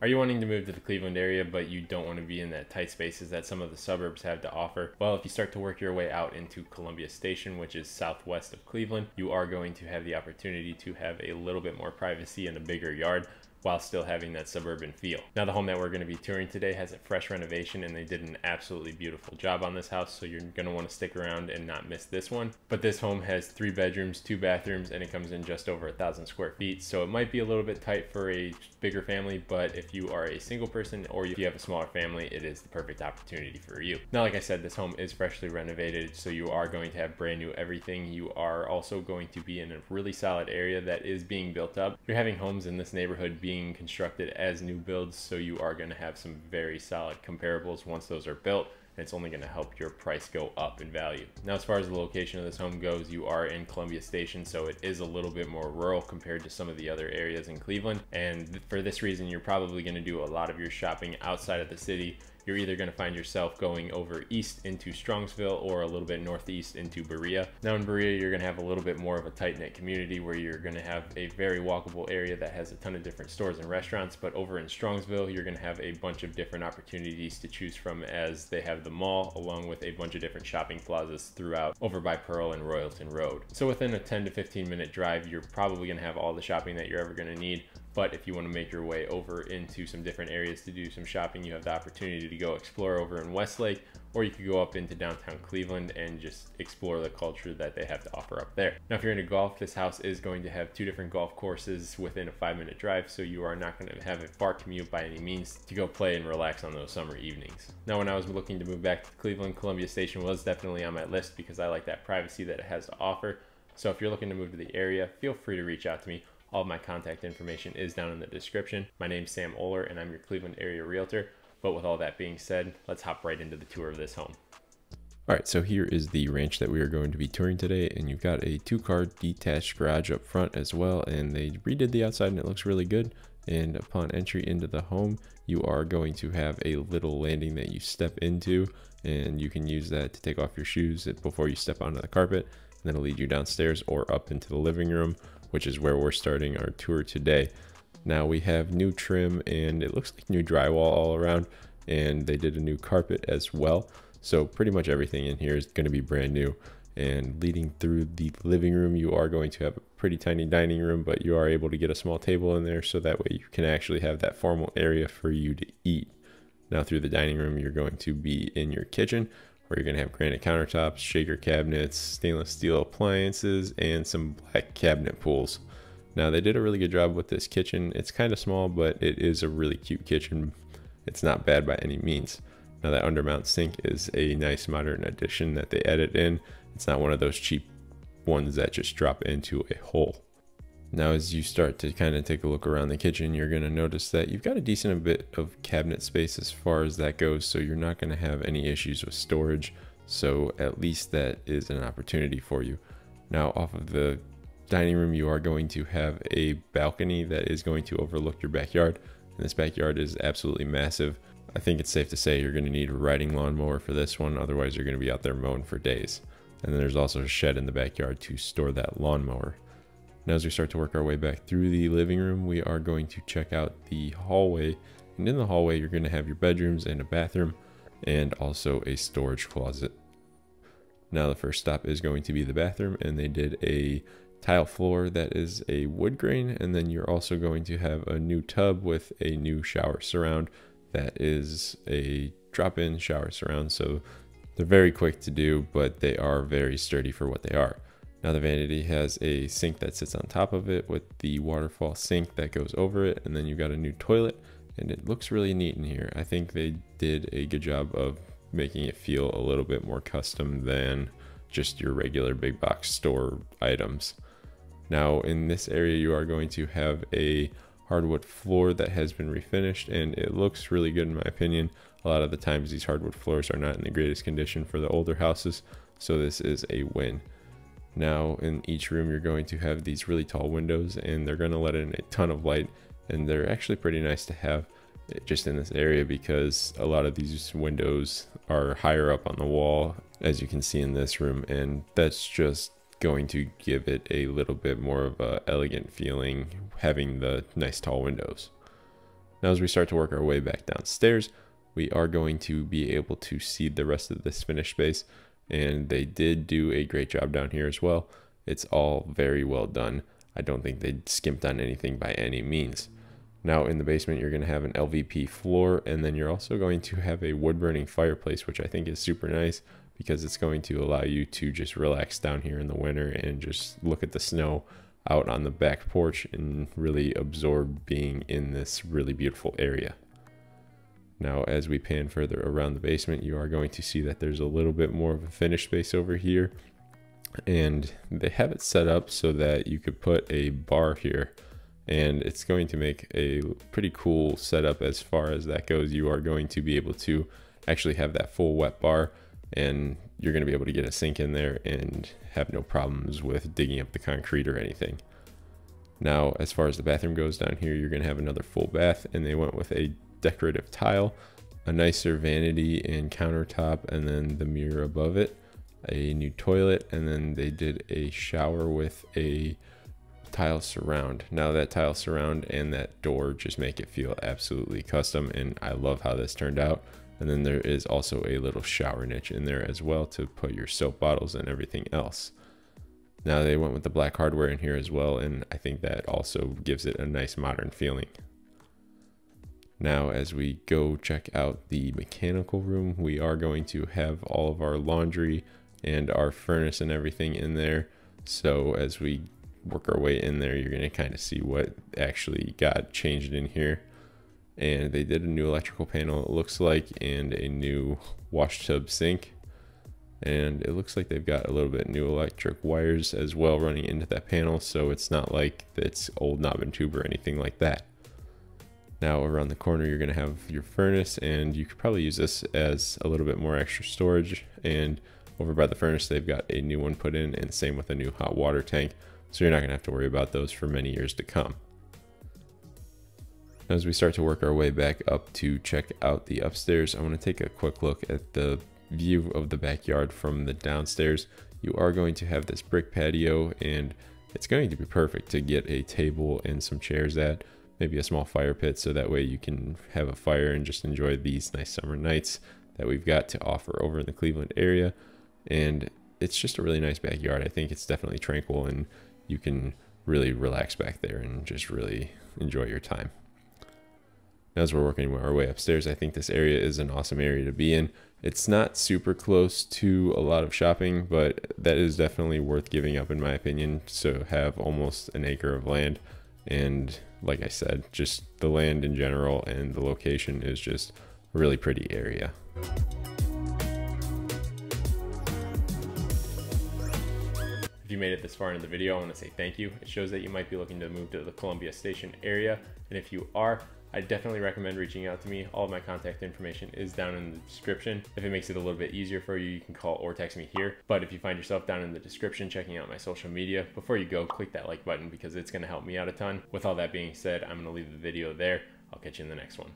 Are you wanting to move to the Cleveland area, but you don't want to be in that tight spaces that some of the suburbs have to offer? Well, if you start to work your way out into Columbia Station, which is southwest of Cleveland, you are going to have the opportunity to have a little bit more privacy and a bigger yard, while still having that suburban feel. Now, the home that we're going to be touring today has a fresh renovation, and they did an absolutely beautiful job on this house, so you're going to want to stick around and not miss this one. But this home has 3 bedrooms, 2 bathrooms, and it comes in just over 1,000 square feet, so it might be a little bit tight for a bigger family, but if you are a single person or if you have a smaller family, it is the perfect opportunity for you. Now, like I said, this home is freshly renovated, so you are going to have brand new everything. You are also going to be in a really solid area that is being built up. You're having homes in this neighborhood being constructed as new builds, so you are going to have some very solid comparables once those are built, and it's only going to help your price go up in value. Now, as far as the location of this home goes, you are in Columbia Station, so it is a little bit more rural compared to some of the other areas in Cleveland, and for this reason you're probably going to do a lot of your shopping outside of the city. You're either going to find yourself going over east into Strongsville or a little bit northeast into Berea. Now in Berea, you're going to have a little bit more of a tight-knit community where you're going to have a very walkable area that has a ton of different stores and restaurants, but over in Strongsville, you're going to have a bunch of different opportunities to choose from, as they have the mall along with a bunch of different shopping plazas throughout over by Pearl and Royalton Road. So within a 10 to 15 minute drive, you're probably going to have all the shopping that you're ever going to need. But if you want to make your way over into some different areas to do some shopping, you have the opportunity to go explore over in Westlake, or you could go up into downtown Cleveland and just explore the culture that they have to offer up there. Now, if you're into golf, this house is going to have 2 different golf courses within a 5-minute drive, so you are not going to have a far commute by any means to go play and relax on those summer evenings. Now, when I was looking to move back to Cleveland, Columbia Station was definitely on my list because I like that privacy that it has to offer. So if you're looking to move to the area, feel free to reach out to me. All of my contact information is down in the description. My name's Sam Oler, and I'm your Cleveland area realtor. But with all that being said, let's hop right into the tour of this home. All right, so here is the ranch that we are going to be touring today, and you've got a 2-car detached garage up front as well, and they redid the outside and it looks really good. And upon entry into the home, you are going to have a little landing that you step into, and you can use that to take off your shoes before you step onto the carpet, and then it'll lead you downstairs or up into the living room, which is where we're starting our tour today. Now we have new trim, and it looks like new drywall all around, and they did a new carpet as well. So pretty much everything in here is going to be brand new. And leading through the living room, you are going to have a pretty tiny dining room, but you are able to get a small table in there, so that way you can actually have that formal area for you to eat. Now through the dining room, you're going to be in your kitchen, where you're going to have granite countertops, shaker cabinets, stainless steel appliances, and some black cabinet pulls. Now they did a really good job with this kitchen. It's kind of small, but it is a really cute kitchen. It's not bad by any means. Now that undermount sink is a nice modern addition that they added in. It's not one of those cheap ones that just drop into a hole. Now as you start to kind of take a look around the kitchen, you're going to notice that you've got a decent bit of cabinet space as far as that goes, so you're not going to have any issues with storage. So at least that is an opportunity for you. Now off of the dining room, you are going to have a balcony that is going to overlook your backyard, and this backyard is absolutely massive. I think it's safe to say you're going to need a riding lawnmower for this one, otherwise you're going to be out there mowing for days. And then there's also a shed in the backyard to store that lawnmower. Now as we start to work our way back through the living room, we are going to check out the hallway, and in the hallway you're going to have your bedrooms and a bathroom and also a storage closet. Now the first stop is going to be the bathroom, and they did a tile floor that is a wood grain, and then you're also going to have a new tub with a new shower surround that is a drop-in shower surround. So they're very quick to do, but they are very sturdy for what they are. Now the vanity has a sink that sits on top of it with the waterfall sink that goes over it, and then you've got a new toilet, and it looks really neat in here. I think they did a good job of making it feel a little bit more custom than just your regular big box store items. Now in this area, you are going to have a hardwood floor that has been refinished, and it looks really good in my opinion. A lot of the times these hardwood floors are not in the greatest condition for the older houses, so this is a win. Now in each room, you're going to have these really tall windows, and they're going to let in a ton of light, and they're actually pretty nice to have just in this area because a lot of these windows are higher up on the wall, as you can see in this room, and that's just going to give it a little bit more of a elegant feeling having the nice tall windows. Now as we start to work our way back downstairs, we are going to be able to see the rest of this finished space, and they did do a great job down here as well. It's all very well done. I don't think they skimped on anything by any means. Now in the basement, you're going to have an LVP floor, and then you're also going to have a wood burning fireplace, which I think is super nice because it's going to allow you to just relax down here in the winter and just look at the snow out on the back porch and really absorb being in this really beautiful area. Now, as we pan further around the basement, you are going to see that there's a little bit more of a finished space over here, and they have it set up so that you could put a bar here, and it's going to make a pretty cool setup as far as that goes. You are going to be able to actually have that full wet bar, and you're going to be able to get a sink in there and have no problems with digging up the concrete or anything. Now, as far as the bathroom goes down here, you're going to have another full bath, and they went with a decorative tile, a nicer vanity and countertop, and then the mirror above it, a new toilet, and then they did a shower with a tile surround. Now that tile surround and that door just make it feel absolutely custom, and I love how this turned out. And then there is also a little shower niche in there as well to put your soap bottles and everything else. Now they went with the black hardware in here as well, and I think that also gives it a nice modern feeling. Now, as we go check out the mechanical room, we are going to have all of our laundry and our furnace and everything in there. So as we work our way in there, you're going to kind of see what actually got changed in here. And they did a new electrical panel, it looks like, and a new wash tub sink. And it looks like they've got a little bit new electric wires as well running into that panel, so it's not like it's old knob and tube or anything like that. Now around the corner, you're going to have your furnace, and you could probably use this as a little bit more extra storage. And over by the furnace, they've got a new one put in, and same with a new hot water tank. So you're not going to have to worry about those for many years to come. As we start to work our way back up to check out the upstairs, I want to take a quick look at the view of the backyard from the downstairs. You are going to have this brick patio, and it's going to be perfect to get a table and some chairs at. Maybe a small fire pit, so that way you can have a fire and just enjoy these nice summer nights that we've got to offer over in the Cleveland area. And it's just a really nice backyard. I think it's definitely tranquil, and you can really relax back there and just really enjoy your time. As we're working our way upstairs, I think this area is an awesome area to be in. It's not super close to a lot of shopping, but that is definitely worth giving up in my opinion. So have almost an acre of land, and like I said, just the land in general and the location is just a really pretty area. If you made it this far into the video, I want to say thank you. It shows that you might be looking to move to the Columbia Station area, and if you are, I definitely recommend reaching out to me. All of my contact information is down in the description. If it makes it a little bit easier for you, you can call or text me here. But if you find yourself down in the description checking out my social media, before you go, click that like button because it's going to help me out a ton. With all that being said, I'm going to leave the video there. I'll catch you in the next one.